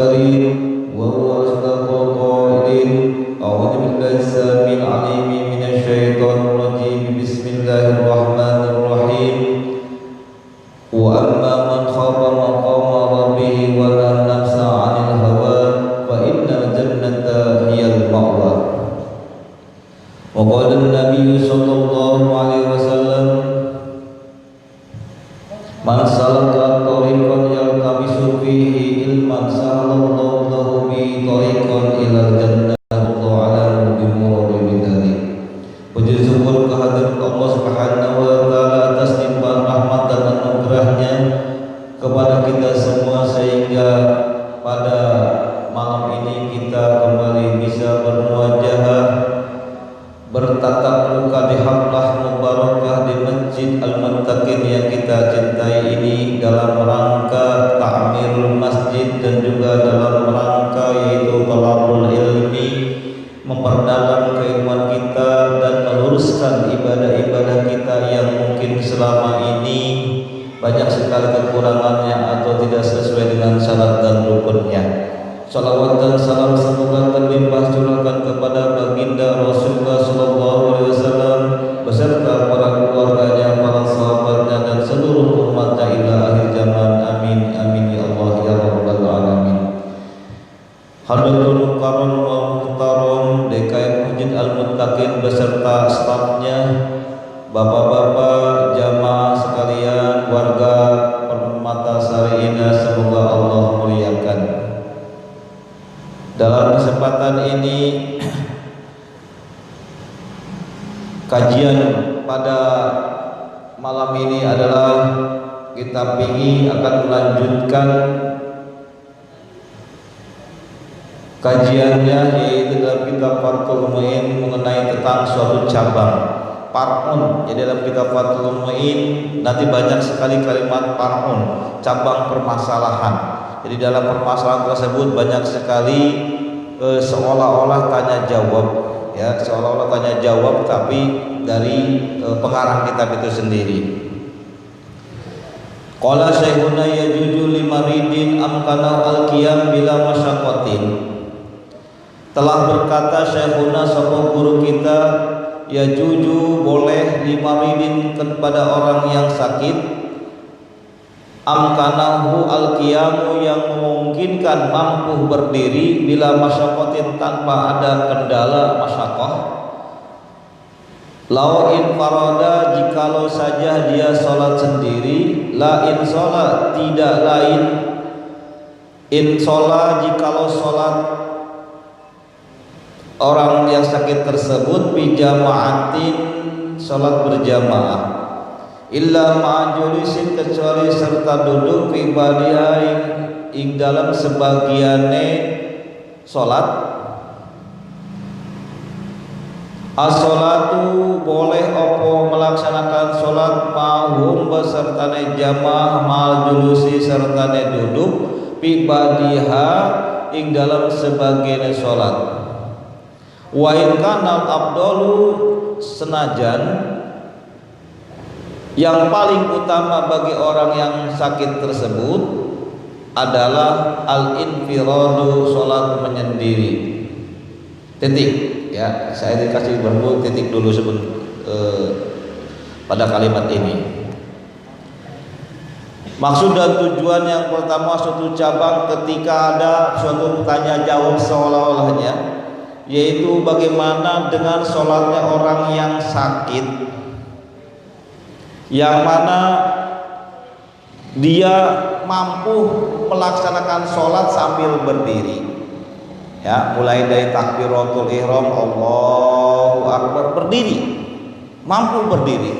وهو أصدق القائلين أعوذ بالله السميع العليم من الشيطان الرجيم بسم الله الرحمن الرحيم وأما من خاف مقام ربه ونهى النفس عن الهوى فإن الجنة هي المأوى وقال النبي صلى الله عليه وسلم من سلك طريقا يلتمس فيه علما سهل الله له به طريقا إلى الجنة والله أعلم بمراد ذلك. Puji syukur kehadirat Allah Subhanahu wa taala atas limpahan rahmat dan anugerahnya kepada kita semua sehingga pada malam ini kita kembali bisa bermuajahah bertatap muka di halqah mubarakah di Masjid Al-Muttaqin yang kita cintai ini dalam rangka ta'mirul masjid dan juga dalam rangka yaitu talabul ilmi, memperdalam keilmuan kita dan meluruskan ibadah-ibadah kita yang mungkin selama ini banyak sekali kekurangannya atau tidak sesuai dengan syarat dan rukunnya. Salawat dan salam semoga terlimpah curahkan kepada baginda Rasulullah sallallahu alaihi wasallam beserta para keluarganya, para sahabatnya dan seluruh umatnya ila akhir zaman. Amin amin ya Allah ya rabbal alamin. Hadratul Mukarram wa Muhtaram DKM Masjid Al-Muttaqin beserta stafnya, bapak-bapak, jamaah sekalian, warga Permata Sariina, semoga Allah muliakan. Dalam kesempatan ini kajian pada malam ini adalah kita ingin akan melanjutkan kajiannya yaitu dalam kitab Fathul Mu'in mengenai tentang suatu cabang Far'un. Jadi dalam kitab Fathul Mu'in nanti banyak sekali kalimat Far'un, cabang permasalahan. Jadi dalam permasalahan tersebut banyak sekali seolah-olah tanya jawab, ya, seolah-olah tanya jawab tapi dari pengarang kitab itu sendiri. Qala Syekhuna yajuju limaridin amkana al-qiyam bila masyaqqatin. Telah berkata Syekhuna sapa guru kita, yajuju boleh limaridin kepada orang yang sakit, amkanahu al-qiyamu yang memungkinkan mampu berdiri bila masyaqqatin tanpa ada kendala masyaqqah. Lau in farada jikalau saja dia salat sendiri, la in salat tidak lain, in salat jikalau salat orang yang sakit tersebut bijama'atin salat berjamaah, illa ma'ajulisin kecuali serta duduk fi badiha ing dalam sebagiane salat. As-salatu boleh opo melaksanakan salat mahum besertane jamaah mal julusi sertane duduk fi badiha ing dalam sebagiane salat. Wa in kana afdalu senajan yang paling utama bagi orang yang sakit tersebut adalah al-infiradu, salat menyendiri. Titik. Ya, saya dikasih bambu titik dulu pada kalimat ini. Maksud dan tujuan yang pertama suatu cabang ketika ada suatu tanya jawab seolah-olahnya, yaitu bagaimana dengan sholatnya orang yang sakit, yang mana dia mampu melaksanakan sholat sambil berdiri, ya, mulai dari takbiratul ihram Allahu akbar berdiri, mampu berdiri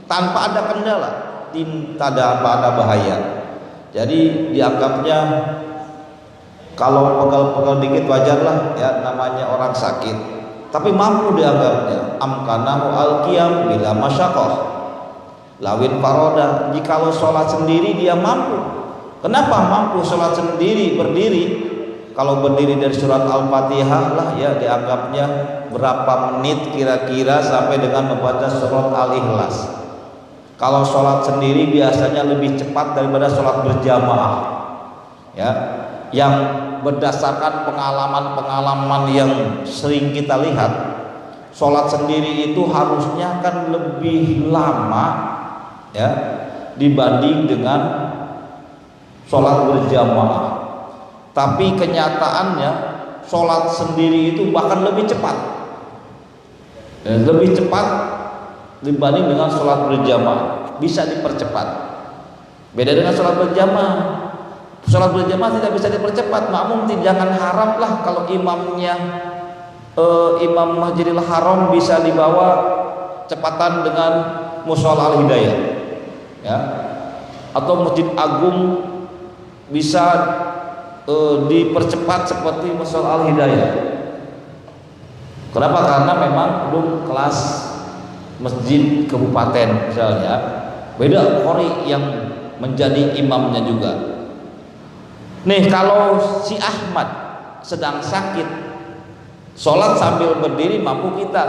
tanpa ada kendala, tidak ada bahaya. Jadi dianggapnya kalau pegal-pegal dikit wajarlah, ya, namanya orang sakit, tapi mampu dianggapnya. Amkanahu al-qiyam bila masyaqqah. Lawin paroda, jikalau sholat sendiri dia mampu. Kenapa mampu sholat sendiri berdiri? Kalau berdiri dari surat Al-Fatihah lah, ya, dianggapnya berapa menit kira-kira sampai dengan membaca surat Al-Ikhlas. Kalau sholat sendiri biasanya lebih cepat daripada sholat berjamaah, ya. Yang berdasarkan pengalaman-pengalaman yang sering kita lihat, sholat sendiri itu harusnya kan lebih lama ya dibanding dengan sholat berjamaah. Tapi kenyataannya sholat sendiri itu bahkan lebih cepat, dibanding dengan sholat berjamaah, bisa dipercepat. Beda dengan sholat berjamaah. Sholat berjamaah tidak bisa dipercepat. Makmum jangan haraplah kalau imamnya imam Masjidil Haram bisa dibawa cepatan dengan Mushola Al-Hidayah ya, atau Masjid Agung bisa dipercepat seperti Mushola Al-Hidayah. Kenapa? Karena memang belum kelas masjid kabupaten misalnya, beda qori yang menjadi imamnya juga. Nih kalau si Ahmad sedang sakit, sholat sambil berdiri mampu kita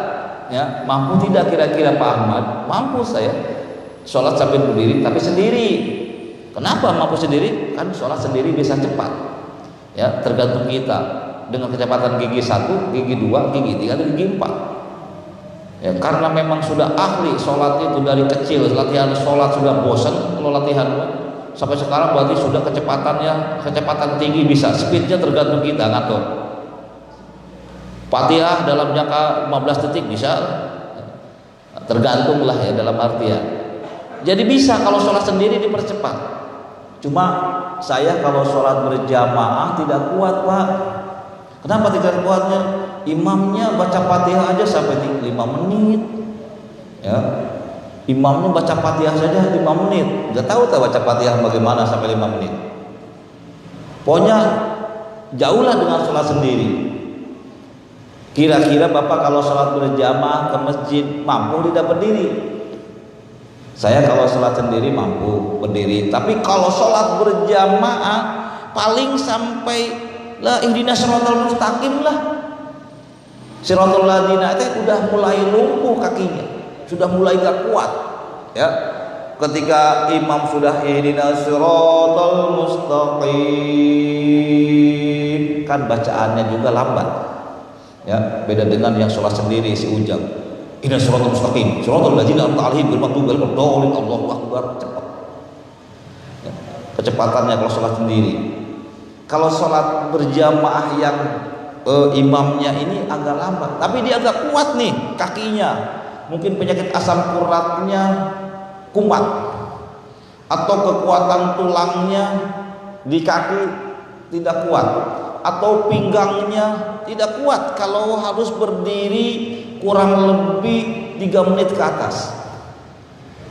ya, mampu tidak kira-kira Pak Ahmad? Mampu saya sholat sambil berdiri tapi sendiri. Kenapa mampu sendiri? Kan sholat sendiri bisa cepat ya, tergantung kita dengan kecepatan gigi 1, gigi 2, gigi 3, dan gigi 4 ya, karena memang sudah ahli sholat itu dari kecil, latihan sholat sudah bosan. Kalau latihan sampai sekarang berarti sudah kecepatan tinggi bisa, speednya tergantung kita ngatur. Fatihah dalam jangka 15 detik bisa, tergantung lah ya dalam artian. Jadi bisa kalau sholat sendiri dipercepat. Cuma saya kalau sholat berjamaah tidak kuat Pak. Kenapa tidak kuatnya? Imamnya baca Fatihah aja sampai 5 menit ya. Imamnya baca Fatihah saja 5 menit. Gak tahu tak baca Fatihah bagaimana sampai 5 menit. Pokoknya jauhlah dengan sholat sendiri. Kira-kira Bapak kalau sholat berjamaah ke masjid mampu tidak berdiri? Saya kalau sholat sendiri mampu berdiri. Tapi kalau sholat berjamaah paling sampai la ihdinas shiratal mustaqim lah. Shiratal ladzina itu udah mulai lumpuh kakinya, sudah mulai gak kuat ya. Ketika imam sudah ihdinas shiratal mustaqim, kan bacaannya juga lambat ya, beda dengan yang sholat sendiri si Ujang. Ihdinas shiratal mustaqim, shiratal ladzina an'amta 'alaihim ghairil maghdubi 'alaihim waladdallin. Allahu akbar, cepat ya, kecepatannya kalau sholat sendiri. Kalau sholat berjamaah yang imamnya ini agak lambat, tapi dia agak kuat nih kakinya, mungkin penyakit asam uratnya kumat, atau kekuatan tulangnya di kaki tidak kuat, atau pinggangnya tidak kuat kalau harus berdiri kurang lebih 3 menit ke atas.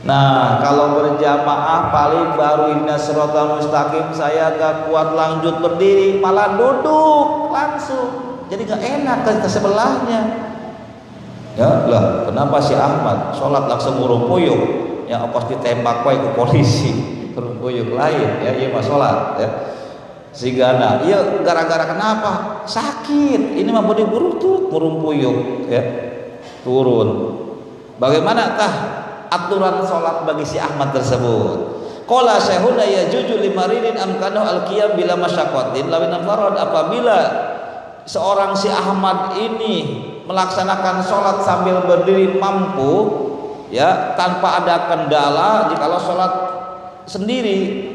Nah kalau berjamaah paling baru ihdinas shiratal mustaqim saya gak kuat lanjut berdiri, malah duduk langsung, jadi gak enak ke sebelahnya ya. Lah kenapa si Ahmad sholat langsung urung puyuh yang pas ditembak wae ke polisi urung puyuh lain ya, iya mah sholat ya. Sehingga nah iya gara-gara kenapa? Sakit, ini mah bodi buruk tuh urung puyuh ya, turun. Bagaimana tah aturan sholat bagi si Ahmad tersebut? Qala syahuna yajuju limaridin amkanu al-qiyam bila masyaqatin lawin farad. Apabila seorang si Ahmad ini melaksanakan sholat sambil berdiri mampu ya, tanpa ada kendala jikalau sholat sendiri.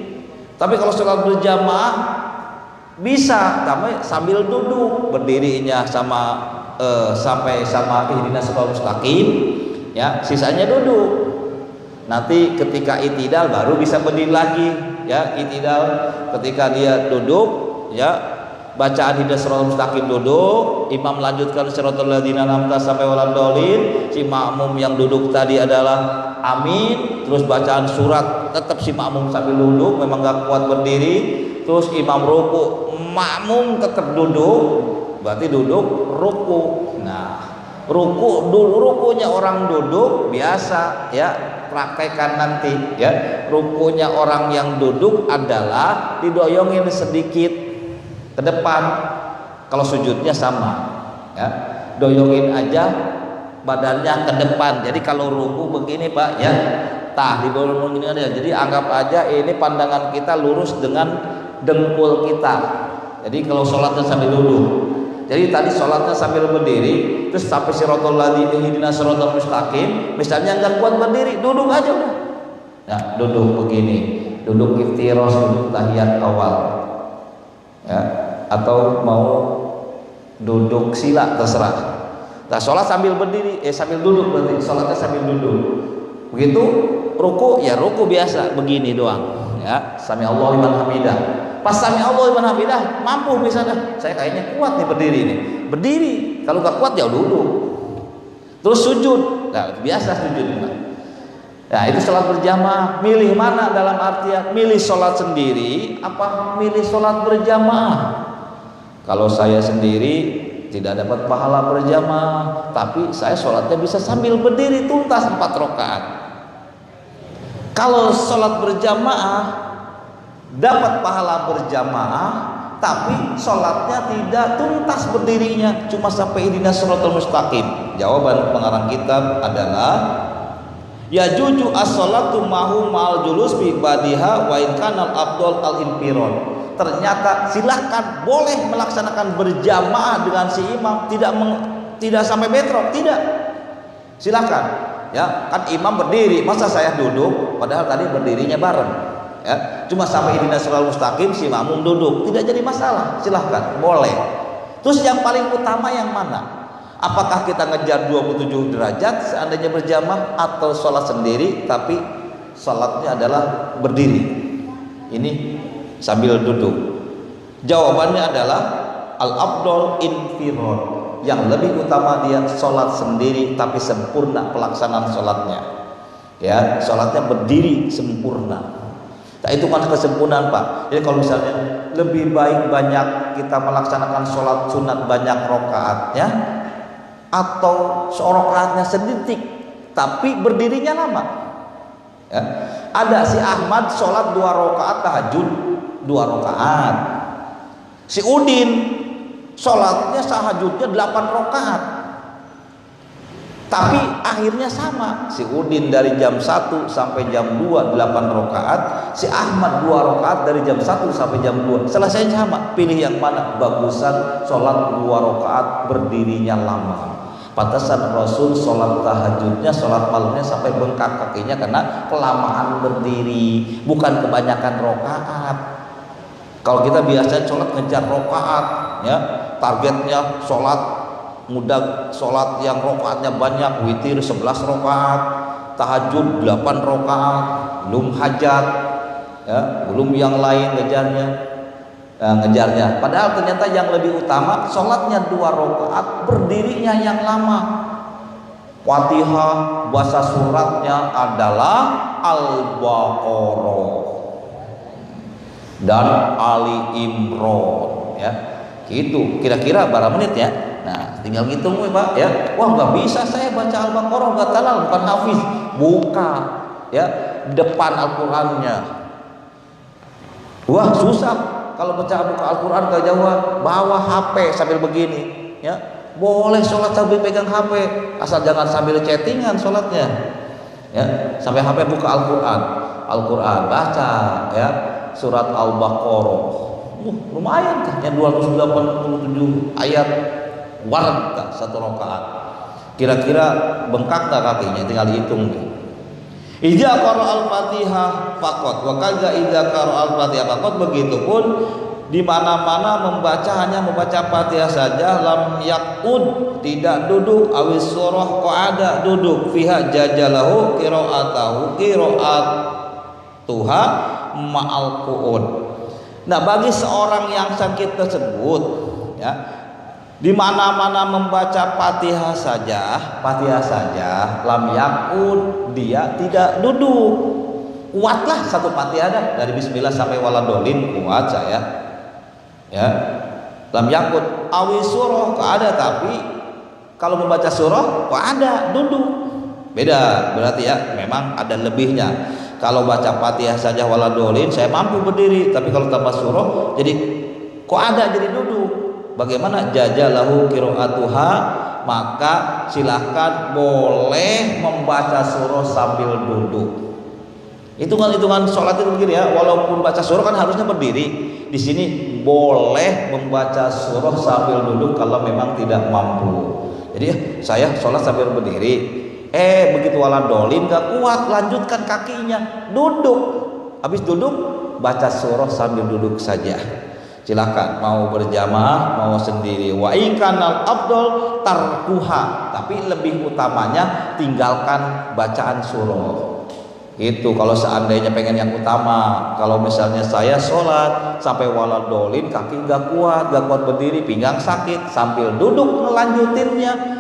Tapi kalau sholat berjamaah bisa sambil duduk, berdirinya sampai sama ihdinas shiratal mustaqim ya, sisanya duduk. Nanti ketika itidal baru bisa berdiri lagi ya. Itidal ketika dia duduk ya, bacaan ihdinas shiratal mustaqim duduk, imam lanjutkan shiratal ladzina an'amta sampai waladdallin. Si makmum yang duduk tadi adalah amin, terus bacaan surat tetap si makmum sambil duduk, memang gak kuat berdiri. Terus imam ruku, makmum tetap duduk, berarti duduk ruku. Nah rukunya orang duduk biasa ya, praktekkan nanti ya. Rukunya orang yang duduk adalah didoyongin sedikit ke depan. Kalau sujudnya sama ya, doyongin aja badannya ke depan. Jadi kalau ruku begini Pak ya, didoyongin gini aja. Jadi anggap aja ini pandangan kita lurus dengan dengkul kita Jadi kalau sholatnya sambil duduk. Jadi tadi sholatnya sambil berdiri, terus sampai siratal ladzina ihdinas siratal mustaqim, misalnya nggak kuat berdiri, duduk aja udah. Nah, duduk begini, duduk iftirosh, duduk tahiyat awal, ya, atau mau duduk sila terserah. Nah, sholat sambil berdiri, sambil duduk berarti sholatnya sambil duduk. Begitu ruku, ya ruku biasa begini doang, ya, sami Allahu liman hamidah. Pas sami Allahu liman hamidah mampu misalnya, saya kayaknya kuat nih berdiri nih, berdiri. Kalau nggak kuat ya duduk. Terus sujud, nah biasa sujud. Nah itu sholat berjamaah. Milih mana dalam artian milih sholat sendiri apa milih sholat berjamaah? Kalau saya sendiri tidak dapat pahala berjamaah, tapi saya sholatnya bisa sambil berdiri tuntas 4 rakaat. Kalau sholat berjamaah dapat pahala berjamaah, tapi sholatnya tidak tuntas berdirinya, cuma sampai ihdinas siratal mustaqim. Jawaban pengarang kitab adalah ya juju as-sholatu mahu ma'al julus bi badiha wa in kana al-afdal al-infiron. Ternyata silahkan boleh melaksanakan berjamaah dengan si imam, tidak sampai bentrok, tidak. Silahkan, ya kan imam berdiri, masa saya duduk padahal tadi berdirinya bareng, ya cuma sampai ihdinas siratal mustaqim si makmum duduk, tidak jadi masalah, silahkan, boleh. Terus yang paling utama yang mana? Apakah kita ngejar 27 derajat seandainya berjamaah atau sholat sendiri tapi sholatnya adalah berdiri? Ini sambil duduk. Jawabannya adalah al-afdal infirad. Yang lebih utama dia sholat sendiri tapi sempurna pelaksanaan sholatnya. Ya, sholatnya berdiri sempurna. Nah itu kan kesempurnaan Pak. Jadi kalau misalnya lebih baik banyak kita melaksanakan sholat sunat banyak rakaatnya, atau seorang rakaatnya sedikit tapi berdirinya lama, ya. Ada si Ahmad sholat 2 rakaat tahajud 2 rakaat, si Udin sholatnya tahajudnya 8 rakaat, tapi akhirnya sama. Si Udin dari jam 1 sampai jam 2 8 rakaat, si Ahmad 2 rakaat dari jam 1 sampai jam 2. Selesainya sama. Pilih yang mana? Bagusan sholat 2 rakaat berdirinya lama. Pantasan Rasul sholat tahajudnya, sholat malamnya sampai bengkak kakinya karena kelamaan berdiri, bukan kebanyakan rakaat. Kalau kita biasanya sholat ngejar rakaat, ya targetnya sholat mudah, sholat yang rakaatnya banyak, witir 11 rakaat, tahajud 8 rakaat, belum hajat, ya belum yang lain ngejarnya. Padahal ternyata yang lebih utama sholatnya 2 rakaat berdirinya yang lama. Fatihah bahasa suratnya adalah Al-Baqarah dan Ali Imran, ya gitu kira-kira berapa menit ya. Nah tinggal ngitung Pak ya. Wah nggak bisa saya baca Al-Baqarah, nggak talal, bukan hafiz. Buka ya depan Al-Qurannya. Wah susah kalau baca buka Al-Quran gak jauh, bawa HP sambil begini, ya boleh sholat sambil pegang HP, asal jangan sambil chattingan sholatnya, ya sampai HP buka Al-Quran baca ya surat Al-Baqarah, lumayan kan, yang 287 ayat, warna 1 rakaat, kira-kira bengkak gak kakinya, tinggal hitung nih. Idza qara al-Fatihah faqat wa kaza idza qara al-Fatihah faqat, begitupun di mana-mana hanya membaca Fatihah saja, lam yaqud tidak duduk, awis surah qa'ada duduk, fiha jajalahu qira'atuha ma'al qu'ud. Nah bagi seorang yang sakit tersebut, ya di mana-mana membaca Fatihah saja, lam yakun, dia tidak duduk. Kuatlah 1 Fatihah dari bismillah sampai waladolin, kuat saya. Ya. Lam yakun awi surah ada, tapi kalau membaca surah ada duduk. Beda berarti ya, memang ada lebihnya. Kalau baca Fatihah saja waladolin saya mampu berdiri, tapi kalau tambah surah jadi ada jadi duduk. Bagaimana jajalahu qiraatuha, maka silahkan boleh membaca surah sambil duduk, Hitungan sholat itu begini ya, walaupun baca surah kan harusnya berdiri. Di sini boleh membaca surah sambil duduk kalau memang tidak mampu. Jadi saya sholat sambil berdiri. Begitu wala dolin gak kuat, lanjutkan kakinya, duduk. Habis duduk baca surah sambil duduk saja. Silakan mau berjamaah mau sendiri. Wa ikanal abdul tarkuha, tapi lebih utamanya tinggalkan bacaan surah. Itu kalau seandainya pengen yang utama. Kalau misalnya saya sholat sampai waladolin kaki gak kuat berdiri, pinggang sakit, sambil duduk ngelanjutinnya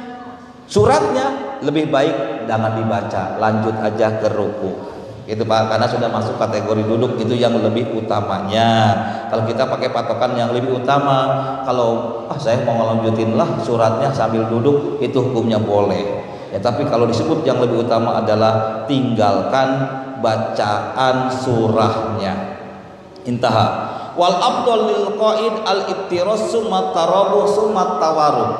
suratnya, lebih baik jangan dibaca, lanjut aja ke ruku. Itu Pak, karena sudah masuk kategori duduk, itu yang lebih utamanya. Kalau kita pakai patokan yang lebih utama, kalau saya mau ngelanjutin lah suratnya sambil duduk, itu hukumnya boleh. Ya, tapi kalau disebut yang lebih utama adalah tinggalkan bacaan surahnya. Intaha. Wal afdal lil qaid al ibtiras summa tarabu summa tawarruk.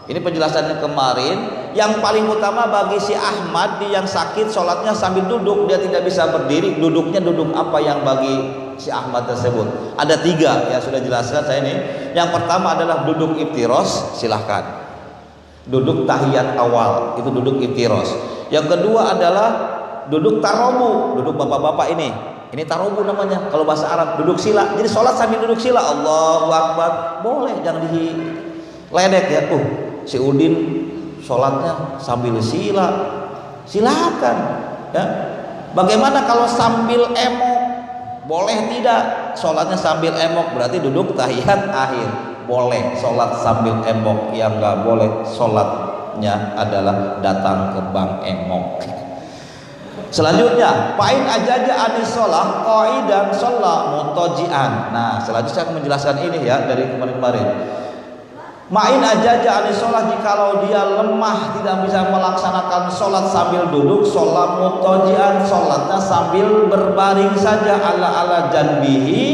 Ini penjelasannya kemarin. Yang paling utama bagi si Ahmad yang sakit sholatnya sambil duduk, dia tidak bisa berdiri, duduknya duduk apa yang bagi si Ahmad tersebut? Ada 3 ya, sudah jelaskan saya ini. Yang pertama adalah duduk ibtiras, silahkan. Duduk tahiyat awal itu duduk ibtiras. Yang kedua adalah duduk tarobu, duduk bapak-bapak ini tarobu namanya kalau bahasa Arab, duduk sila. Jadi sholat sambil duduk sila, Allahu Akbar, boleh, jangan diledek ya. Si Udin sholatnya sambil sila, silakan ya. Bagaimana kalau sambil emok? Boleh tidak? Sholatnya sambil emok berarti duduk tahiyat akhir. Boleh sholat sambil emok. Yang nggak boleh sholatnya adalah datang ke bank emok. Selanjutnya, fa'in ajaja anis sholat qaidan sholat mutajian. Nah, selanjutnya saya akan menjelaskan ini ya dari kemarin-kemarin. Ma'in ajaja anis sholat, jikalau dia lemah tidak bisa melaksanakan sholat sambil duduk, sholat mutajian, sholatnya sambil berbaring saja ala janbihi,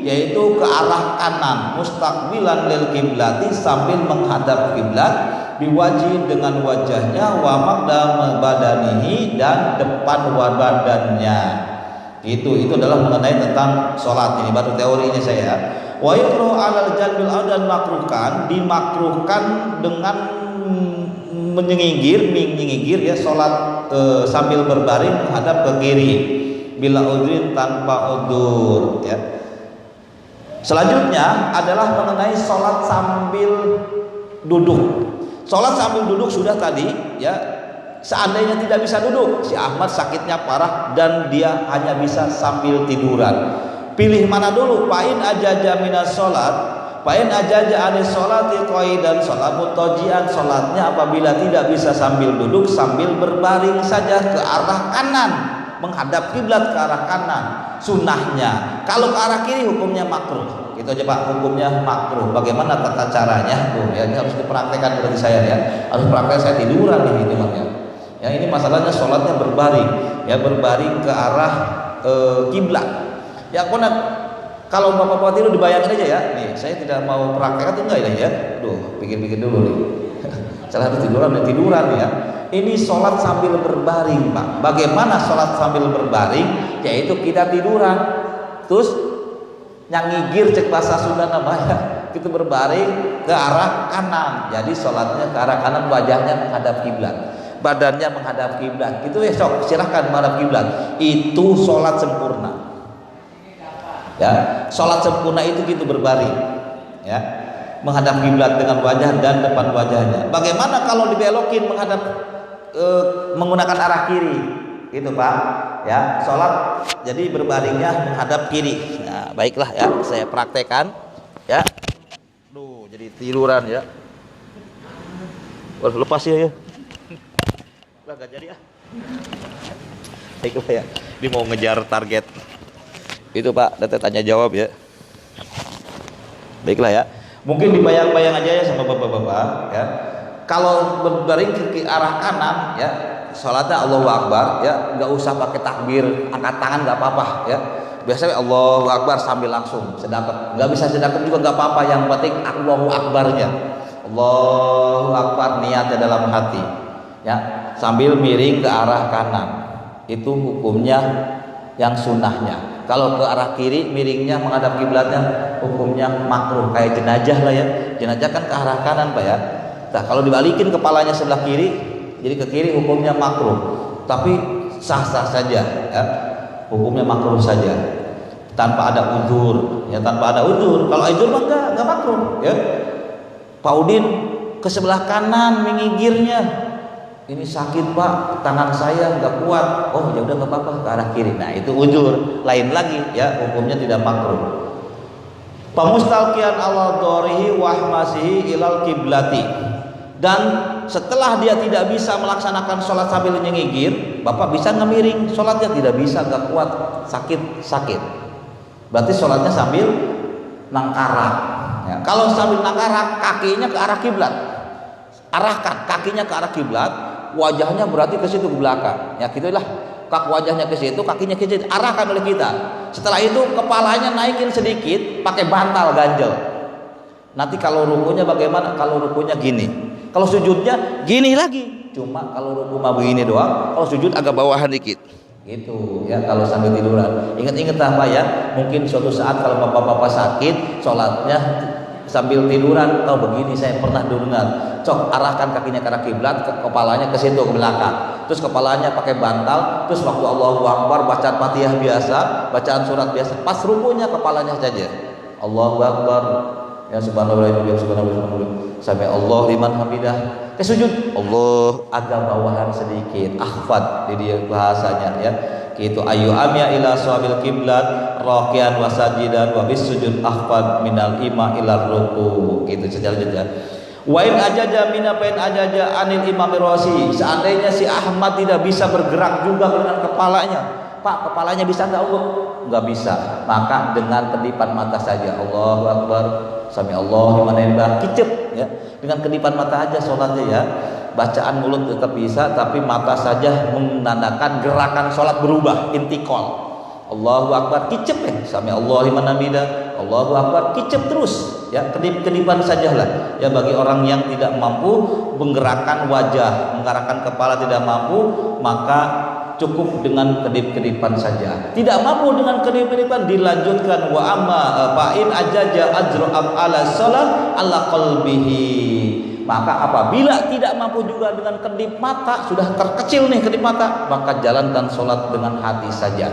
yaitu ke arah kanan, mustaqbilan lil kiblati, sambil menghadap kiblat, biwaji dengan wajahnya, wa maqdam badanihi, dan depan badannya. Itu adalah mengenai tentang sholat. Ini baru teorinya saya. Wa yukru alal janbil adan makruhkan, dimakruhkan dengan menyinggir ya, sholat sambil berbaring menghadap ke kiri bila udhrin tanpa udhur ya. Selanjutnya adalah mengenai sholat sambil duduk. Sholat sambil duduk sudah tadi ya. Seandainya tidak bisa duduk, si Ahmad sakitnya parah dan dia hanya bisa sambil tiduran. Pilih mana dulu? Fa'in ajaja minas sholat, fa'in ajaja anis sholati qaidan sholat mutajian, sholatnya apabila tidak bisa sambil duduk, sambil berbaring saja ke arah kanan, menghadap kiblat ke arah kanan. Sunnahnya kalau ke arah kiri hukumnya makruh. Itu aja Pak, hukumnya makruh. Bagaimana tata caranya? Ya, ini harus dipraktekkan berarti saya ya. Harus praktek, saya tiduran nih hitungannya. Ya, ini masalahnya sholatnya berbaring, ya berbaring ke arah kiblat. Ya, kalau bapak-bapak tidur dibayangin aja ya. Nih, saya tidak mau praktek atau enggak ini ya. Pikir-pikir dulu nih. Salah satu tiduran ya. Ini sholat sambil berbaring Pak. Bagaimana sholat sambil berbaring? Yaitu kita tiduran, terus nyangigir cek bahasa Sunda namanya, kita berbaring ke arah kanan. Jadi sholatnya ke arah kanan, wajahnya menghadap kiblat, badannya menghadap kiblat. Itu ya, sok silahkan menghadap kiblat. Itu sholat sempurna. Ya, sholat sempurna itu gitu berbaring, ya, menghadap kiblat dengan wajah dan depan wajahnya. Bagaimana kalau dibelokin menghadap menggunakan arah kiri? Itu Pak, ya, sholat jadi berbaringnya menghadap kiri. Nah, baiklah ya, saya praktekkan ya. Jadi tiduran ya. Lepas ya. Lah gak jadi ya. Baiklah ya. Dia mau ngejar target. Itu Pak, data tanya jawab ya. Baiklah ya. Mungkin dibayang-bayang aja ya sama bapak-bapak ya. Kalau berbaring ke arah kanan ya, sholatnya Allahu Akbar ya, nggak usah pakai takbir, angkat tangan nggak apa-apa ya. Biasanya Allahu Akbar sambil langsung sedekap, nggak bisa sedekap juga nggak apa-apa, yang penting Allahu Akbarnya. Allahu Akbar, niatnya dalam hati ya, sambil miring ke arah kanan. Itu hukumnya yang sunnahnya. Kalau ke arah kiri miringnya menghadap kiblatnya hukumnya makruh, kayak jenazah lah ya. Jenazah kan ke arah kanan Pak ya. Nah, kalau dibalikin kepalanya sebelah kiri, jadi ke kiri hukumnya makruh. Tapi sah-sah saja ya. Hukumnya makruh saja. Tanpa ada uzur, ya tanpa ada uzur. Kalau uzur mah enggak makruh ya. Pak Udin ke sebelah kanan mengigirnya. Ini sakit Pak, tangan saya nggak kuat. Oh ya udah nggak apa-apa, ke arah kiri. Nah itu uzur, lain lagi ya, hukumnya tidak makruh. Pamustalqiyan ala dharihi wa ahmasihi ilal kiblati. Dan setelah dia tidak bisa melaksanakan sholat sambil nyengigir, Bapak bisa ngemiring, sholatnya tidak bisa, nggak kuat, sakit. Berarti sholatnya sambil nangkarak. Ya, kalau sambil nangkarak, kakinya ke arah kiblat. Arahkan kakinya ke arah kiblat, wajahnya berarti ke situ ke belakang. Ya gitulah. Wajahnya ke situ, kakinya ke situ, arahkan oleh kita. Setelah itu kepalanya naikin sedikit pakai bantal ganjel. Nanti kalau rukunya bagaimana? Kalau rukunya gini. Kalau sujudnya gini lagi. Cuma kalau ruku mah begini doang, kalau sujud agak bawahan dikit. Gitu ya kalau sambil tiduran. Ingat-ingat apa ya? Mungkin suatu saat kalau bapak-bapak sakit, sholatnya sambil tiduran, begini saya pernah dengar. Cok arahkan kakinya ke arah kiblat, kepalanya ke situ ke belakang. Terus kepalanya pakai bantal, terus waktu Allahu Akbar bacaan Fatihah biasa, bacaan surat biasa. Pas rukunya kepalanya saja. Allahu Akbar. Ya subhanallah ya subhanallah. Sampai Allah liman hamidah. Ke sujud, Allah agak bawahan sedikit. Akhfad di dia bahasanya ya. Gitu ayu amya ila sawabil kiblat raqian wa sajidan wa bis sujud akhfad minal ima ila ruku. Gitu sejalan-jalan. Wa in ajaja min apain ajaja anil imam rosi. Seandainya si Ahmad tidak bisa bergerak juga dengan kepalanya, Pak kepalanya bisa enggak? Enggak bisa. Maka dengan kedipan mata saja, Allahu Akbar, sami Allahu liman hamidah, kicep ya. Dengan kedipan mata aja sholatnya ya. Bacaan mulut tetap bisa, tapi mata saja menandakan gerakan sholat berubah, intikal. Allahu Akbar, kicep ya, sami Allahu liman hamidah, Allahu Akbar, kicep terus ya, kedip-kedipan sajalah ya. Bagi orang yang tidak mampu menggerakkan wajah, menggerakkan kepala tidak mampu, maka cukup dengan kedip-kedipan saja. Tidak mampu dengan kedip-kedipan, dilanjutkan wa amma fa'in ajaja ajru ala shalah ala qalbihi. Maka apabila tidak mampu juga dengan kedip mata, sudah terkecil nih kedip mata, maka jalankan sholat dengan hati saja.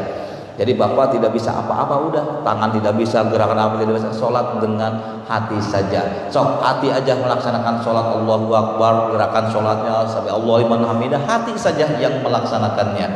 Jadi Bapak tidak bisa apa-apa, udah tangan tidak bisa, gerakan apa tidak bisa, sholat dengan hati saja. Sok hati aja melaksanakan sholat, Allahu Akbar, gerakan sholatnya sampai Allah liman hamidah, hati saja yang melaksanakannya.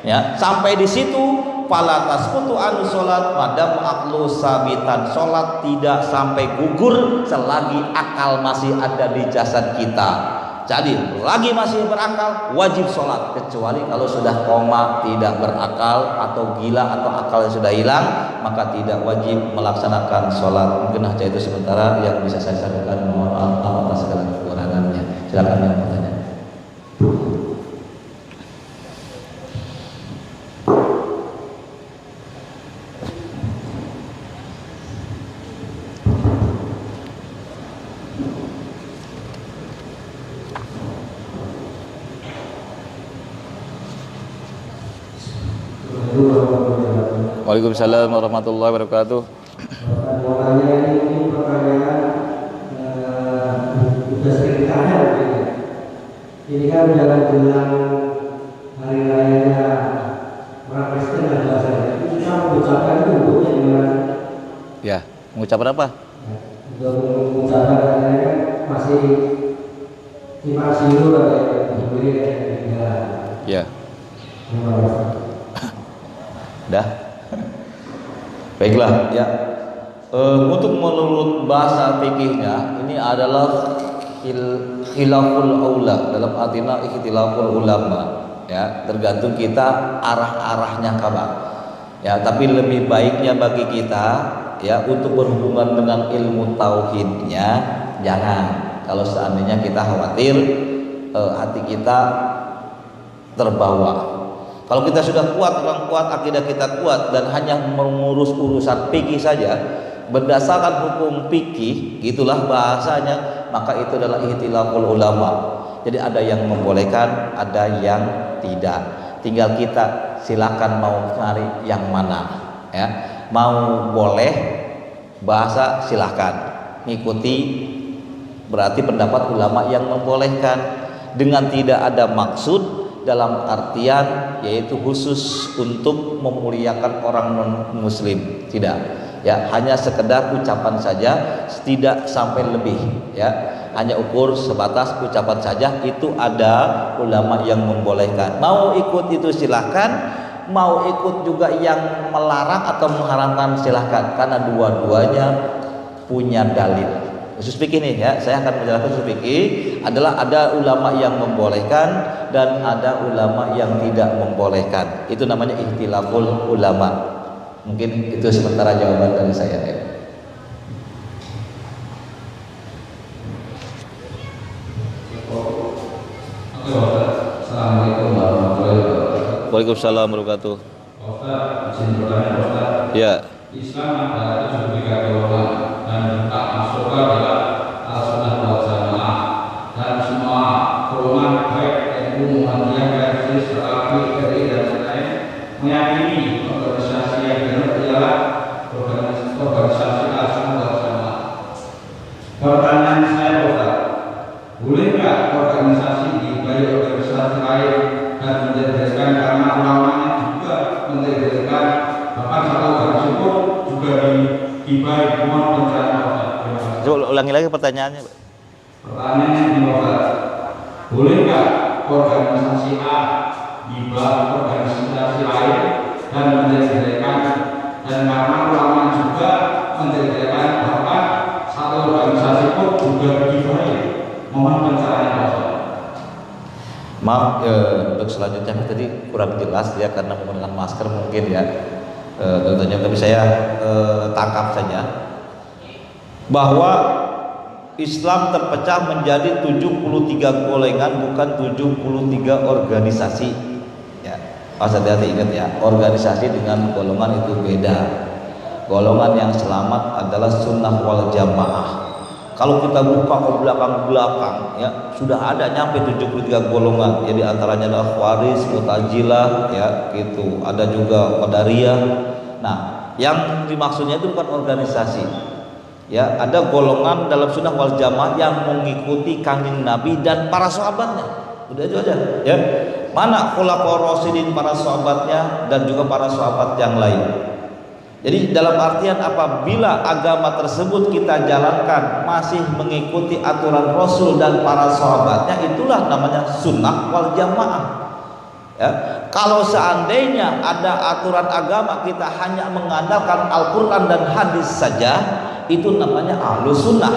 Ya, sampai di situ fala tasqutu anu sholat madam aqlu sabitan, sholat tidak sampai gugur selagi akal masih ada di jasad kita. Jadi lagi masih berakal wajib sholat, kecuali kalau sudah koma, tidak berakal atau gila atau akalnya sudah hilang, maka tidak wajib melaksanakan sholat. Mungkin aja itu sementara yang bisa saya sampaikan. Mohon maaf atas segala kekurangannya. Silakan yang bertanya. Waalaikumsalam warahmatullahi wabarakatuh. Pertanyaannya ini pertanyaan sudah sering ditanya. Ini kan jalan-jalan hari raya orang Kristen dan bahasa itu kita mengucapkan itu bentuknya gimana? Ya, mengucapkan apa? Untuk mengucapkan hari raya kan masih simpang siur sendiri ya. Dah. Baiklah ya. Untuk menurut bahasa fikihnya ini adalah khilaful aula, dalam artinya ikhtilaful ulama ya, tergantung kita arah-arahnya kabar ya. Tapi lebih baiknya bagi kita ya untuk berhubungan dengan ilmu tauhidnya jangan. Kalau seandainya kita khawatir hati kita terbawa. Kalau kita sudah kuat, orang kuat, akidah kita kuat dan hanya mengurus urusan fikih saja berdasarkan hukum fikih, gitulah bahasanya, maka itu adalah ikhtilaful ulama. Jadi ada yang membolehkan, ada yang tidak. Tinggal kita silakan mau cari yang mana ya. Mau boleh bahasa silahkan ngikuti, berarti pendapat ulama yang membolehkan dengan tidak ada maksud dalam artian yaitu khusus untuk memuliakan orang non muslim, tidak ya, hanya sekedar ucapan saja, tidak sampai lebih ya, hanya ukur sebatas ucapan saja. Itu ada ulama yang membolehkan. Mau ikut itu silahkan, mau ikut juga yang melarang atau mengharamkan silahkan, karena dua-duanya punya dalil. Khusus fikih nih ya, saya akan menjelaskan khusus fikih adalah ada ulama yang membolehkan dan ada ulama yang tidak membolehkan. Itu namanya ikhtilaful ulama. Mungkin itu sementara jawaban dari saya ya. Assalamualaikum warahmatullahi wabarakatuh. Waalaikumsalam warahmatullahi wabarakatuh. Ustaz, izin bertanya Ustaz. Ya. Islam ada 73 golongan dan tak masuk adalah al-sunnah wal jamaah, dan semua golongan baik NU, Muhammadiyah, PSI, Salafi, RI dan lain-lain meyakini organisasi yang benar ialah organisasi al-sunnah wal jamaah. Pertanyaan saya Ustaz, bolehkah organisasi dibagi organisasi lain dan menjadikan karena ulamanya juga menjadikan bahkan satu organisasi pun juga dibagi mohon pencerahan Ustaz. Coba ulangi lagi pertanyaannya. Pertanyaannya ini Ustaz, bolehkah organisasi A dibagi organisasi lain dan menjadikan dan karena ulama juga menjadikan bahkan satu organisasi pun juga dibagi mohon pencerahan Ustaz. Maaf untuk selanjutnya tadi kurang jelas ya karena menggunakan masker mungkin ya tentunya, tapi saya tangkap saja bahwa Islam terpecah menjadi 73 golongan, bukan 73 organisasi ya. Hati-hati, ingat ya, organisasi dengan golongan itu beda. Golongan yang selamat adalah sunnah wal jamaah. Kalau kita buka ke belakang-belakang ya, sudah ada nyampe 73 golongan. Jadi antaranya adalah Khawarij, Mu'tazilah ya gitu. Ada juga Qadariyah. Nah, yang dimaksudnya itu bukan organisasi. Ya, ada golongan dalam sunnah wal jamaah yang mengikuti Kanjeng Nabi dan para sahabatnya. Udah itu aja ya. Mana khulafaur rasyidin, para sahabatnya dan juga para sahabat yang lain. Jadi dalam artian apabila agama tersebut kita jalankan masih mengikuti aturan Rasul dan para sahabatnya, itulah namanya sunnah wal jamaah ya. Kalau seandainya ada aturan agama kita hanya mengandalkan Al-Quran dan hadis saja, itu namanya ahlus sunnah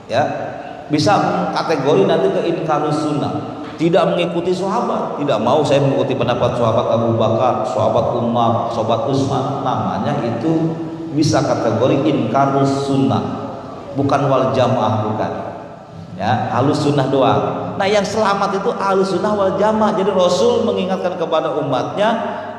ya. Bisa kategori nanti ke inkarus sunnah, tidak mengikuti sahabat, tidak mau saya mengikuti pendapat sahabat Abu Bakar, sahabat Umar, sahabat Utsman, namanya itu bisa kategori inkarus sunnah, bukan wal jamaah, bukan ya, ahlus sunnah doang. Nah yang selamat itu ahlus sunnah wal jamaah. Jadi Rasul mengingatkan kepada umatnya,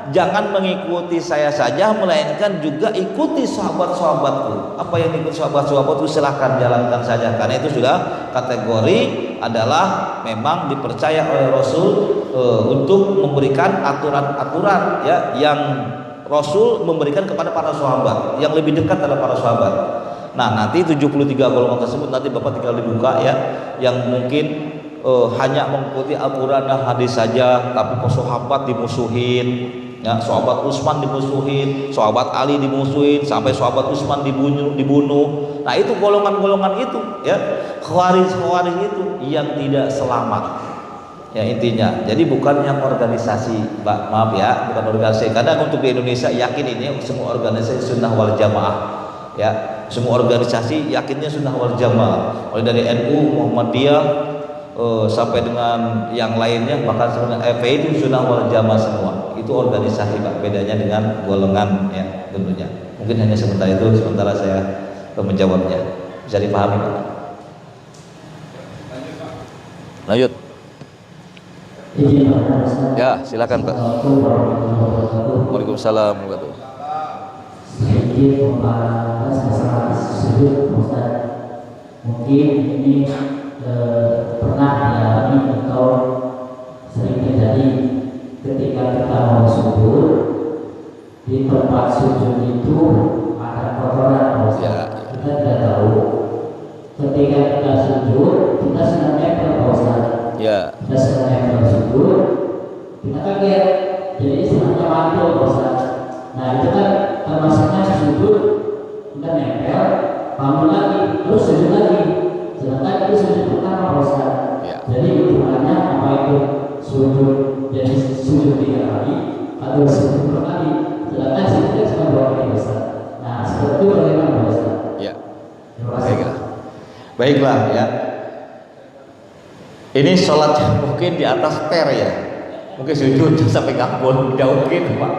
jangan mengikuti saya saja, melainkan juga ikuti sahabat-sahabatku. Apa yang ikut sahabat-sahabatku silahkan jalankan saja, karena itu sudah kategori adalah memang dipercaya oleh Rasul untuk memberikan aturan-aturan ya, yang Rasul memberikan kepada para sahabat, yang lebih dekat adalah para sahabat. Nah nanti 73 golongan tersebut nanti Bapak tinggal dibuka ya, yang mungkin hanya mengikuti Al-Quran dan hadis saja, tapi sahabat dimusuhin ya, sahabat Utsman dimusuhin, sahabat Ali dimusuhin, sampai sahabat Utsman dibunuh. Nah itu golongan-golongan itu ya, khawarij itu yang tidak selamat ya intinya. Jadi bukan yang organisasi, maaf ya, bukan organisasi. Kadang untuk di Indonesia yakin ini semua organisasi sunnah wal jamaah ya, semua organisasi yakinnya sunnah wal jamaah, mulai dari NU, Muhammadiyah sampai dengan yang lainnya, bahkan sebenarnya FPI itu sunnah wal jamaah semua. Itu organisasi Pak, bedanya dengan golongan ya tentunya. Mungkin hanya sementara itu, sementara saya menjawabnya. Bisa dipahami Pak? Lanjut. Ya, silakan Pak. Waalaikumsalam warahmatullahi wabarakatuh. Sedikit membahas masalah sujud Ustaz. Mungkin ini pernah dialami atau sering terjadi ketika kita mau sujud, di tempat sujud itu ada kotoran, Ustaz. Kita tidak tahu. Ketika kita sujud, kita sedang nempel, Ustaz. Kita sedang nempel sujud, kita kaget, jadi istilahnya mantul, Ustaz. Nah itu kan termasuknya sujud, kita nempel, bangun lagi, terus sujud lagi. Sedangkan itu sujud pertama, Ustaz. Jadi hitungannya apa itu sujud, jadi sujud 3 kali atau sujud 2 kali. Sedangkan sujudnya cuma 2 kali, Ustaz. Nah seperti itu bagaimana, Ustaz? Ya. Baiklah ya. Ini sholat mungkin di atas per ya. Mungkin sujud sampai ngapul jauh gitu Pak.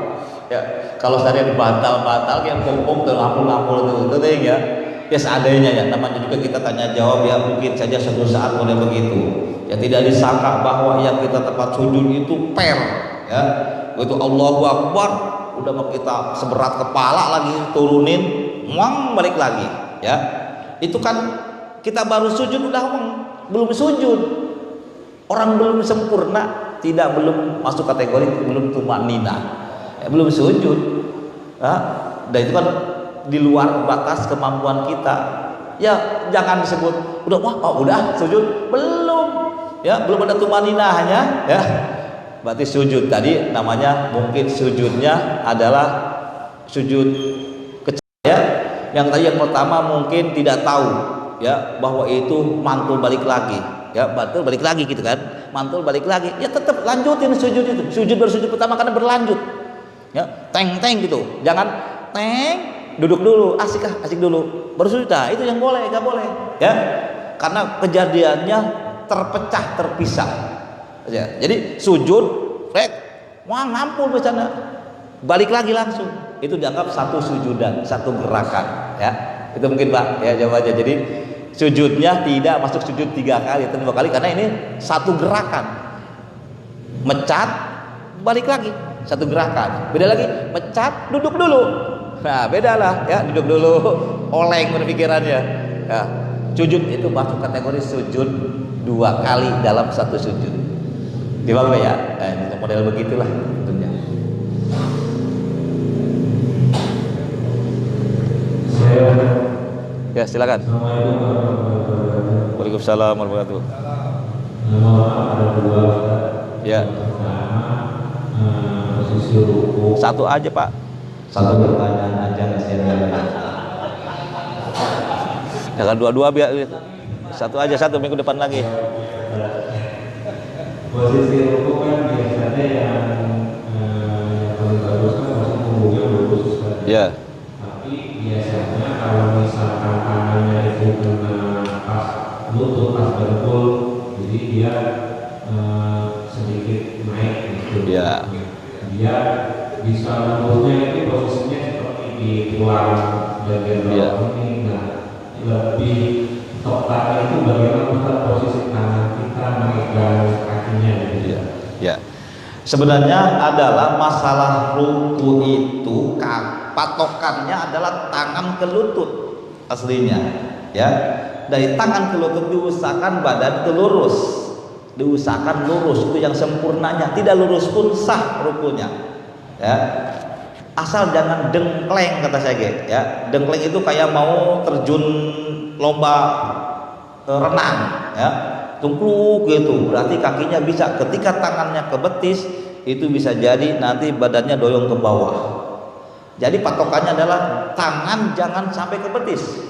Ya, kalau saya dibantal-bantal yang kumpul ngapul-ngapul itu ya. Ya seadanya ya, namanya juga kita tanya jawab ya, mungkin saja suatu saat boleh begitu. Ya tidak disangka bahwa yang kita tempat sujud itu per ya. Itu Allahu Akbar, udah mau kita seberat kepala lagi turunin, balik lagi ya. Itu kan kita baru sujud udah belum sujud. Orang belum sempurna, belum masuk kategori belum tumanina. Ya, belum sujud. Ya, dan itu kan di luar batas kemampuan kita. Ya jangan disebut udah sujud belum. Ya, belum ada tumaninahnya ya. Berarti sujud tadi namanya mungkin sujudnya adalah sujud kecil ya. Yang tadi yang pertama mungkin tidak tahu ya bahwa itu mantul balik lagi. Ya, mantul balik lagi gitu kan. Mantul balik lagi. Ya tetap lanjutin sujud itu. Sujud bersujud pertama karena berlanjut. Ya, teng gitu. Jangan duduk dulu, asik dulu. Bersujud itu yang boleh, enggak boleh. Ya. Karena kejadiannya terpisah. Ya, jadi sujud, ngampul bercanda, balik lagi langsung. Itu dianggap satu sujudan, satu gerakan. Ya, itu mungkin Pak. Ya jawab aja. Jadi sujudnya tidak masuk sujud 3 kali atau 2 kali karena ini satu gerakan. Mecat, balik lagi, satu gerakan. Beda lagi, mecat, duduk dulu. Nah, bedalah ya, duduk dulu, oleng berpikirannya. Ya, sujud itu masuk kategori sujud 2 kali dalam satu sujud. Gimana ya? Nah, ini model begitulah tentunya. Ya, silakan. Assalamualaikum warahmatullahi wabarakatuh. Waalaikumsalam warahmatullahi wabarakatuh. Ada 2 Ustaz. Ya. Pertama, posisi ruku. Satu aja, Pak. Satu pertanyaan aja kasihan. Jangan dua-dua biar satu aja, satu minggu depan lagi. Posisi ruku kan biasanya yang paling bagus kan posisi punggungnya lurus Ustaz. Ya. Tapi biasanya kalau misalkan tangannya itu kena pas lutut, pas dengkul, jadi dia sedikit naik gitu. Ya. Dia bisa lurusnya itu posisinya seperti di tulang bagian bawah ini. Nah, lebih tepatnya itu bagaimana Ustaz posisi tangan kita memegang kakinya gitu. Ya. Sebenarnya adalah masalah ruku itu patokannya adalah tangan ke lutut aslinya ya. Dari tangan ke lutut diusahakan badan itu lurus, diusahakan lurus, itu yang sempurnanya. Tidak lurus pun sah rukunya ya, asal jangan dengkleng kata saya ya. Dengkleng itu kayak mau terjun lomba renang ya, tungkluk gitu, berarti kakinya bisa, ketika tangannya ke betis itu bisa jadi nanti badannya doyong ke bawah. Jadi patokannya adalah tangan jangan sampai ke betis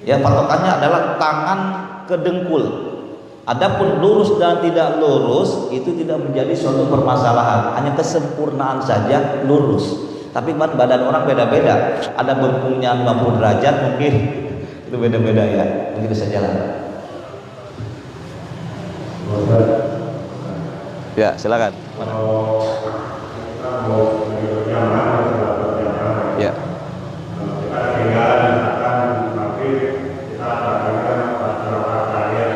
ya, patokannya adalah tangan ke dengkul. Adapun lurus dan tidak lurus itu tidak menjadi suatu permasalahan, hanya kesempurnaan saja lurus. Tapi kan badan orang beda-beda, ada bengkungnya 50 derajat mungkin itu beda-beda ya, begitu saja lah. Ya, silakan. Kalau kita mau berjamaah atau berjamaah, Ya. kita ketinggalan misalkan tapi kita akan pada terakhir,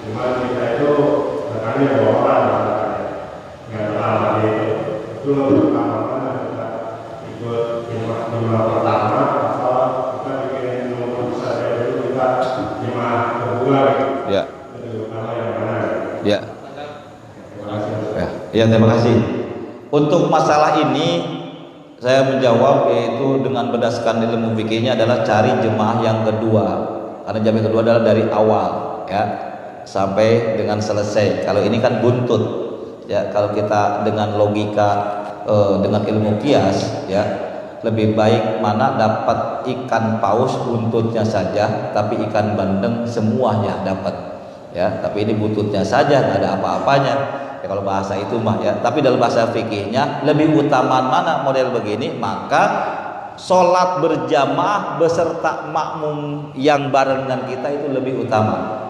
cuma kita itu sekali bawa nggak lama itu lebih lama kita ikut jemaah pertama atau kita bikin nomor saja dulu kita jemaah kedua. Ya. Itu nama yang mana? Ya. Terima kasih. Ya, terima kasih. Untuk masalah ini saya menjawab yaitu dengan berdasarkan ilmu fikihnya adalah cari jemaah yang kedua, karena jemaah kedua adalah dari awal ya sampai dengan selesai. Kalau ini kan buntut ya, kalau kita dengan logika dengan ilmu kias ya, lebih baik mana dapat ikan paus buntutnya saja tapi ikan bandeng semuanya dapat ya, tapi ini buntutnya saja nggak ada apa-apanya ya kalau bahasa itu mah ya. Tapi dalam bahasa fikihnya lebih utama mana model begini, maka sholat berjamaah beserta makmum yang bareng dengan kita itu lebih utama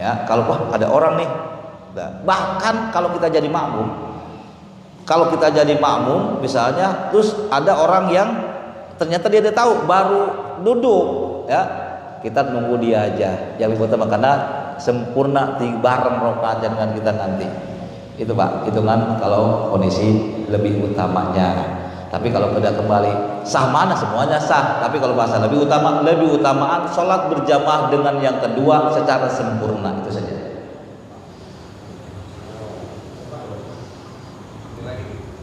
ya. Kalau ada orang nih, bahkan kalau kita jadi makmum, misalnya terus ada orang yang ternyata dia tahu baru duduk ya, kita nunggu dia aja yang lebih utama, karena sempurna bareng rokaat dengan kita nanti. Itu Pak, hitungan kalau kondisi lebih utamanya. Tapi kalau sudah kembali sah mana, semuanya sah. Tapi kalau bahasa lebih utamaan sholat berjamaah dengan yang kedua secara sempurna, itu saja.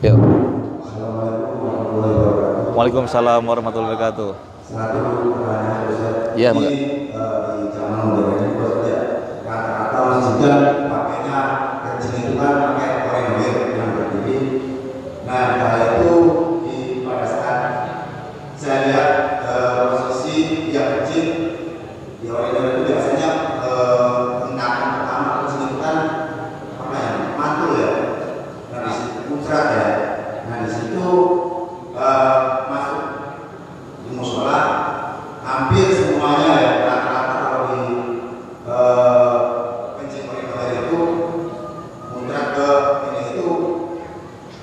Yuk. Waalaikumsalam warahmatullahi wabarakatuh. Satu pertanyaan Ustaz. Iya, di zaman modern ini rata-rata masjid pakainya kecil itu kan pakai oranye yang berdiri. Nah, kalau itu pada saat saya lihat posisi yang kecil di oranye itu biasanya hentakan pertama kecil itu kan apa ya, mantul ya. Nah, di situ muncrat ya. Nah, di situ masuk di musola hampir semuanya ya, rata-rata kalau di kencing koridor itu muncrat ke ini itu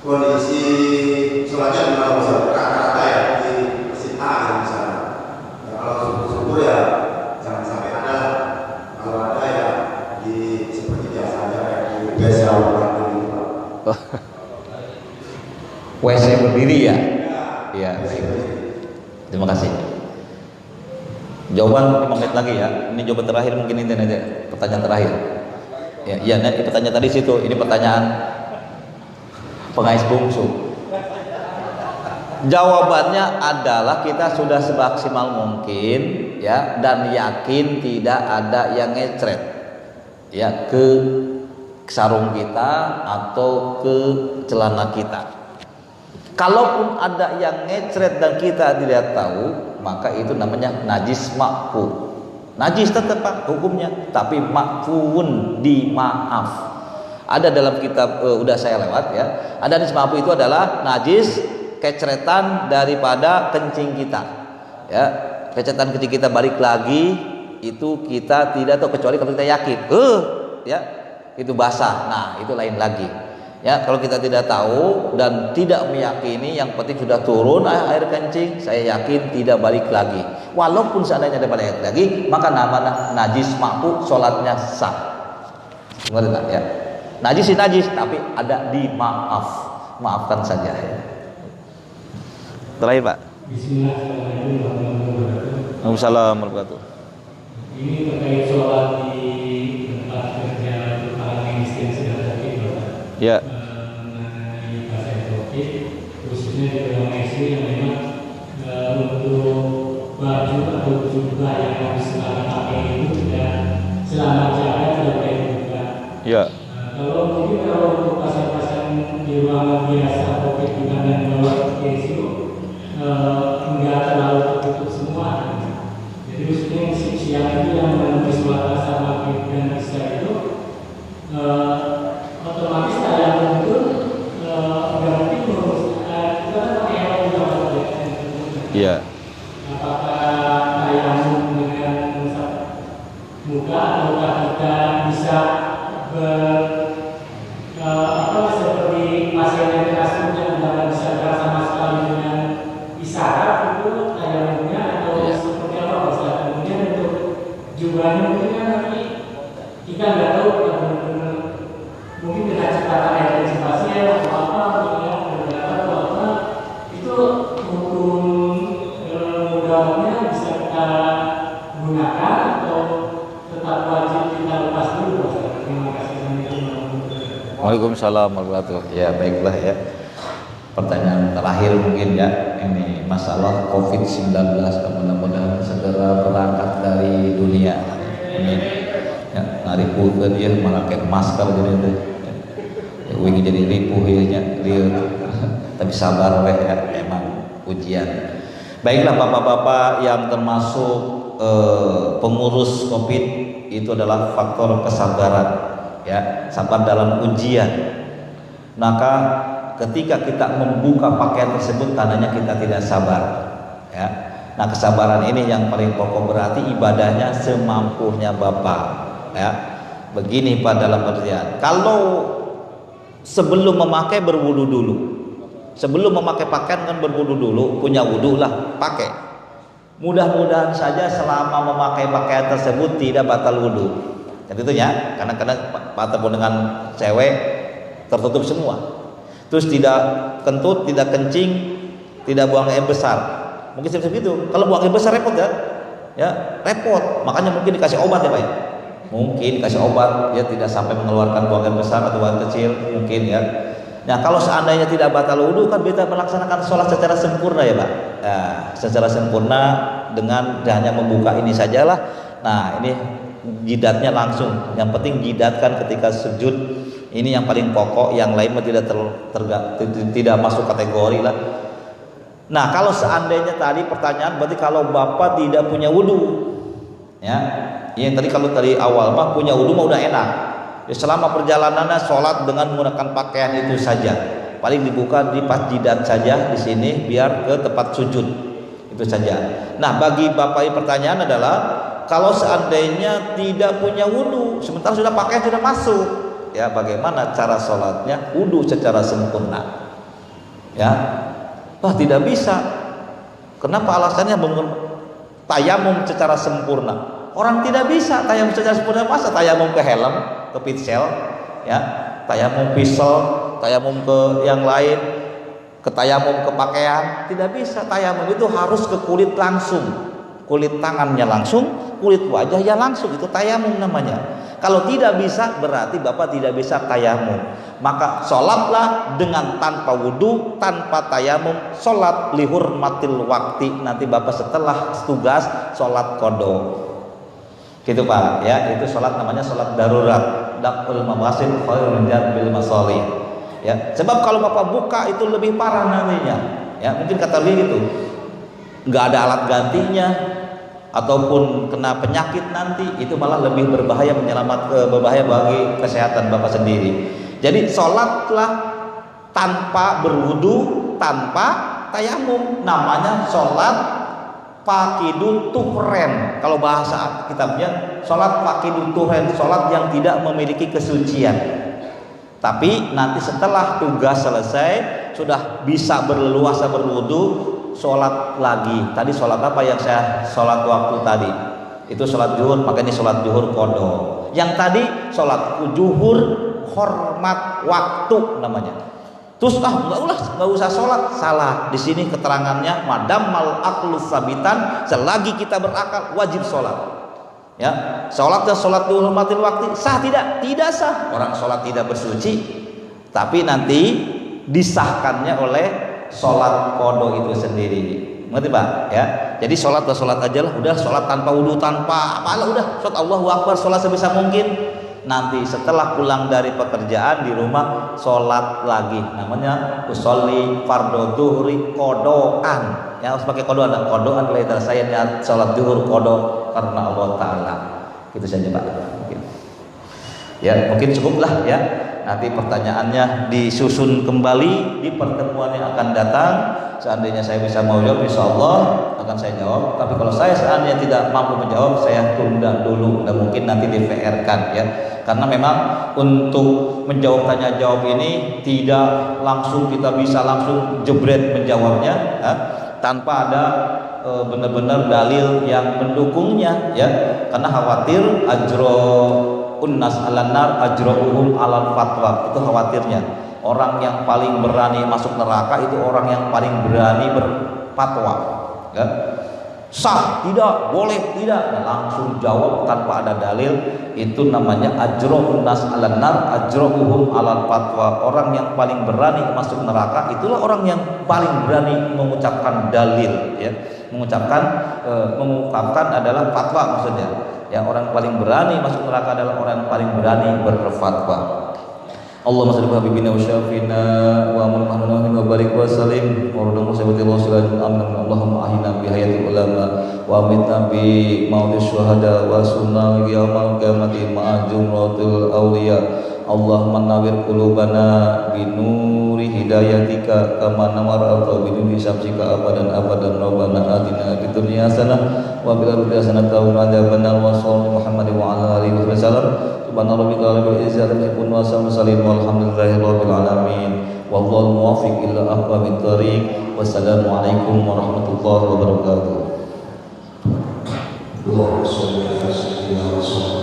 kondisi sholatnya gimana Ustaz? Rata-rata ya di masjid A ya misalnya ya, kalau syukur ya jangan sampai ada, kalau ada ya di seperti biasa aja kayak di biasa orang gitu Pak. WC berdiri ya? Iya, baik. Terima kasih. Jawaban 5 menit lagi ya. Ini jawaban terakhir, mungkin ini aja pertanyaan terakhir. Ya, iya, ini pertanyaan tadi situ. Ini pertanyaan pengais bungsu. Jawabannya adalah kita sudah semaksimal mungkin ya, dan yakin tidak ada yang ngecret ya ke sarung kita atau ke celana kita. Kalaupun ada yang ngecret dan kita tidak tahu, maka itu namanya najis makfu. Najis tetap Pak hukumnya, tapi makfuun, dimaaf. Ada dalam kitab udah saya lewat ya. Ada najis makfu itu adalah najis kecretan daripada kencing kita. Ya, kecretan kencing kita balik lagi itu kita tidak tahu kecuali kalau kita yakin. Ya, itu basah. Nah, itu lain lagi. Ya, kalau kita tidak tahu dan tidak meyakini, yang penting sudah turun air kencing, saya yakin tidak balik lagi. Walaupun seandainya ada balik lagi, maka namanya najis makfu, sholatnya sah. Ngerti tak ya? Najis najis, tapi ada dimaaf, maafkan saja. Terakhir Pak. Bismillahirrahmanirrahim. Waalaikumsalam warahmatullahi wabarakatuh. Ini terkait sholat di tempat kerja para miskin sudah tadi Bapak. Ya. Mengenai bahasa topik khususnya di dalam istri yang memang untuk baju atau jubah yang harus kita pakai itu tidak selama jaga tidak boleh dibuka. Ya. Kalau mungkin kalau untuk pasang-pasang di ruangan biasa topik bukan dan bawah kesu enggak terlalu tertutup semua. Jadi khususnya siang itu yang menembus batas sama dan bisa itu otomatis yang itu berarti kita kan pakai apa juga Iya. apakah yang dengan muka ataukah kita bisa seperti pasien yang keras yang tidak bisa gerak sama sekali dengan isyarat itu tayamumnya atau seperti apa Ustaz? Kemudian untuk jubahnya mungkin kan nanti kita nggak tahu benar-benar mungkin dengan ciptaan air antisipasi atau apa ya beberapa atau apa itu hukum mudahnya bisa kita gunakan atau tetap wajib kita lepas dulu Ustaz? Terima kasih. Waalaikumsalam warahmatullahi wabarakatuh. Ya baiklah ya. Pertanyaan terakhir mungkin ya, ini masalah COVID-19, mudah-mudahan segera berangkat dari dunia. Amin. Ya, ngaripulkeun ya memakai masker jadi teh. Ya, wingi jadi ripuh ya lieur. Tapi sabar we ya, memang ujian. Baiklah bapak-bapak yang termasuk pengurus COVID, itu adalah faktor kesabaran ya, sabar dalam ujian. Maka ketika kita membuka pakaian tersebut tandanya kita tidak sabar ya. Nah kesabaran ini yang paling pokok, berarti ibadahnya semampunya bapak ya. Begini Pak, dalam artian kalau sebelum memakai berwudu dulu, sebelum memakai pakaian kan berwudu dulu, punya wudu lah pakai. Mudah-mudahan saja selama memakai pakaian tersebut tidak batal wudu. Jadi itu ya, karena ataupun dengan cewek tertutup semua. Terus tidak kentut, tidak kencing, tidak buang air besar. Mungkin seperti itu. Kalau buang air besar repot ya, repot. Makanya mungkin dikasih obat ya Pak. Mungkin dikasih obat, ya tidak sampai mengeluarkan buang air besar atau buang air kecil, mungkin ya. Nah kalau seandainya tidak batal wudu kan kita melaksanakan sholat secara sempurna ya Pak. Nah, secara sempurna dengan hanya membuka ini sajalah. Nah ini jidatnya langsung. Yang penting jidatkan ketika sujud. Ini yang paling pokok, yang lain tidak masuk kategori lah. Nah kalau seandainya tadi pertanyaan, berarti kalau bapak tidak punya wudu, ya, yang tadi kalau tadi awal mah punya wudu mah udah enak. Ya, selama perjalanannya sholat dengan menggunakan pakaian itu saja, paling dibuka di pas jidat saja di sini biar ke tempat sujud itu saja. Nah bagi bapak ini pertanyaan adalah kalau seandainya tidak punya wudu, sementara sudah pakaian sudah masuk. Ya bagaimana cara sholatnya wudu secara sempurna ya? Wah tidak bisa. Kenapa? Alasannya tayamum secara sempurna. Orang tidak bisa tayamum secara sempurna. Masa tayamum ke helm, ke pitsel ya, tayamum pisau, tayamum ke yang lain, ke tayamum ke pakaian, tidak bisa. Tayamum itu harus ke kulit langsung, kulit tangannya langsung, kulit wajah ya langsung, itu tayamum namanya. Kalau tidak bisa berarti bapak tidak bisa tayamum. Maka sholatlah dengan tanpa wudu, tanpa tayamum, sholat lihurmatil wakti. Nanti bapak setelah tugas sholat qadha. Gitu Pak ya, itu sholat namanya sholat darurat. Daqul mawasil khairun bil masalih. Ya, sebab kalau bapak buka itu lebih parah nantinya. Ya, mungkin kata dia gitu. Nggak ada alat gantinya, ataupun kena penyakit nanti, itu malah lebih berbahaya, berbahaya bagi kesehatan bapak sendiri. Jadi sholatlah tanpa berwudu, tanpa tayamum, namanya sholat fakidut tuhren. Kalau bahasa kitabnya sholat fakidut tuhren, sholat yang tidak memiliki kesucian. Tapi nanti setelah tugas selesai, sudah bisa berleluasa berwudu, sholat lagi. Tadi sholat apa yang saya sholat waktu tadi? Itu sholat zuhur, maka ini sholat zuhur qadha. Yang tadi sholat zuhur hormat waktu namanya. Terus nggak usah sholat, salah. Di sini keterangannya madam mal aqlu sabitan, selagi kita berakal wajib sholat. Ya, sholatnya sholat dihormatil waktu, sah tidak? Tidak sah. Orang sholat tidak bersuci, tapi nanti disahkannya oleh sholat qadha itu sendiri. Ngerti Pak ya? Jadi sholat aja lah, udah sholat tanpa wudu, tanpa apalah, udah sholat Allahu Akbar, sholat sebisa mungkin. Nanti setelah pulang dari pekerjaan di rumah sholat lagi, namanya usolli fardhu dhuhri qadhaan. Ya harus pakai qadhaan. Qadhaan later saya niat sholat zuhur qadha karena Allah Taala. Gitu saja Pak. Mungkin. Ya mungkin cukuplah ya. Nanti pertanyaannya disusun kembali di pertemuan yang akan datang. Seandainya saya bisa mau jawab, insya Allah akan saya jawab. Tapi kalau saya seandainya tidak mampu menjawab, saya tunda dulu dan mungkin nanti di VR-kan ya. Karena memang untuk menjawab tanya jawab ini tidak langsung kita bisa langsung jebret menjawabnya ya, tanpa ada benar-benar dalil yang mendukungnya ya. Karena khawatir ajro unnas alanar ajrohum alal fatwa, itu khawatirnya. Orang yang paling berani masuk neraka itu orang yang paling berani berfatwa ya. sah tidak, boleh tidak, nah, langsung jawab tanpa ada dalil. Itu namanya ajra'un nas 'alan nar ajra'uhum 'alal fatwa. Orang yang paling berani masuk neraka itulah orang yang paling berani mengucapkan dalil, ya. Mengungkapkan adalah fatwa maksudnya. Yang orang paling berani masuk neraka adalah orang yang paling berani berfatwa. Allahumma salli ala habibina wa syafina wa amrina wa barik wa salim wa radana musabati rasulullah amin. Allahumma ahina bi hayatil ulama wa amitna bi mautis syuhada wa sunnah yaumil qiyamati ma'a jumratul awliya. Allahumma nawwir qulubana bi nuri hidayatika kama nawwara bi nuri syamsika abadan rabbana atina fid dunya hasanah wa fil akhirati hasanah wa qina adzabannar wa sallallahu Muhammadin wa ala alihi wa sallam. Subhana rabbika rabbil izzati amma yasifun walhamdulillahi rabbil alamin. Wallahu muwaffiq ila aqwamit thariq. Wassalamualaikum warahmatullahi wabarakatuh. Allahumma shalli ala sayyidina Rasulillah.